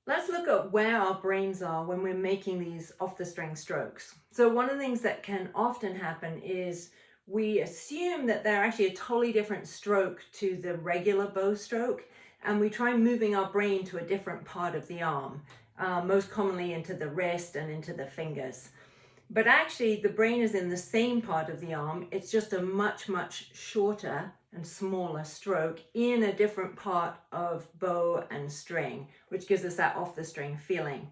Let's look at where our brains are when we're making these off the string strokes. So one of the things that can often happen is we assume that they're actually a totally different stroke to the regular bow stroke, and we try moving our brain to a different part of the arm, most commonly into the wrist and into the fingers. But actually, the brain is in the same part of the arm. It's just a much, much shorter and smaller stroke in a different part of bow and string, which gives us that off the string feeling.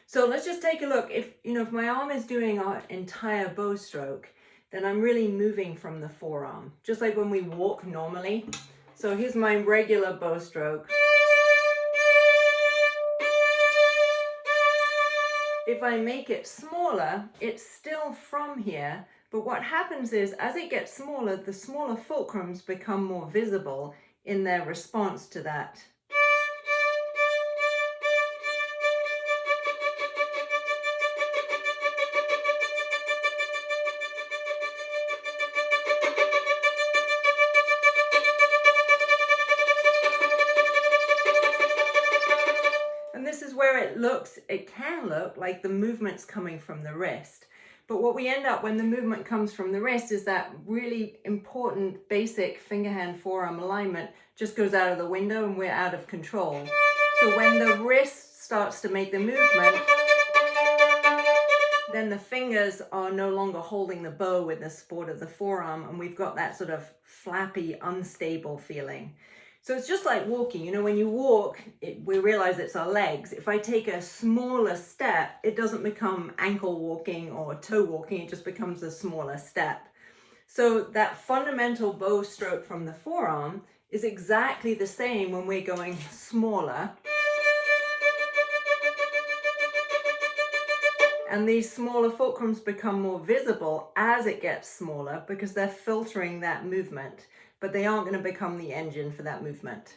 So let's just take a look. If my arm is doing our entire bow stroke, then I'm really moving from the forearm, just like when we walk normally. So here's my regular bow stroke. If I make it smaller, it's still from here, but what happens is as it gets smaller, the smaller fulcrums become more visible in their response to that. And this is where it can look like the movement's coming from the wrist. But what we end up when the movement comes from the wrist is that really important basic finger hand forearm alignment just goes out of the window and we're out of control. So when the wrist starts to make the movement, then the fingers are no longer holding the bow with the support of the forearm, and we've got that sort of flappy, unstable feeling. So it's just like walking. When you walk, we realize it's our legs. If I take a smaller step, it doesn't become ankle walking or toe walking, it just becomes a smaller step. So that fundamental bow stroke from the forearm is exactly the same when we're going smaller. And these smaller fulcrums become more visible as it gets smaller because they're filtering that movement, but they aren't going to become the engine for that movement.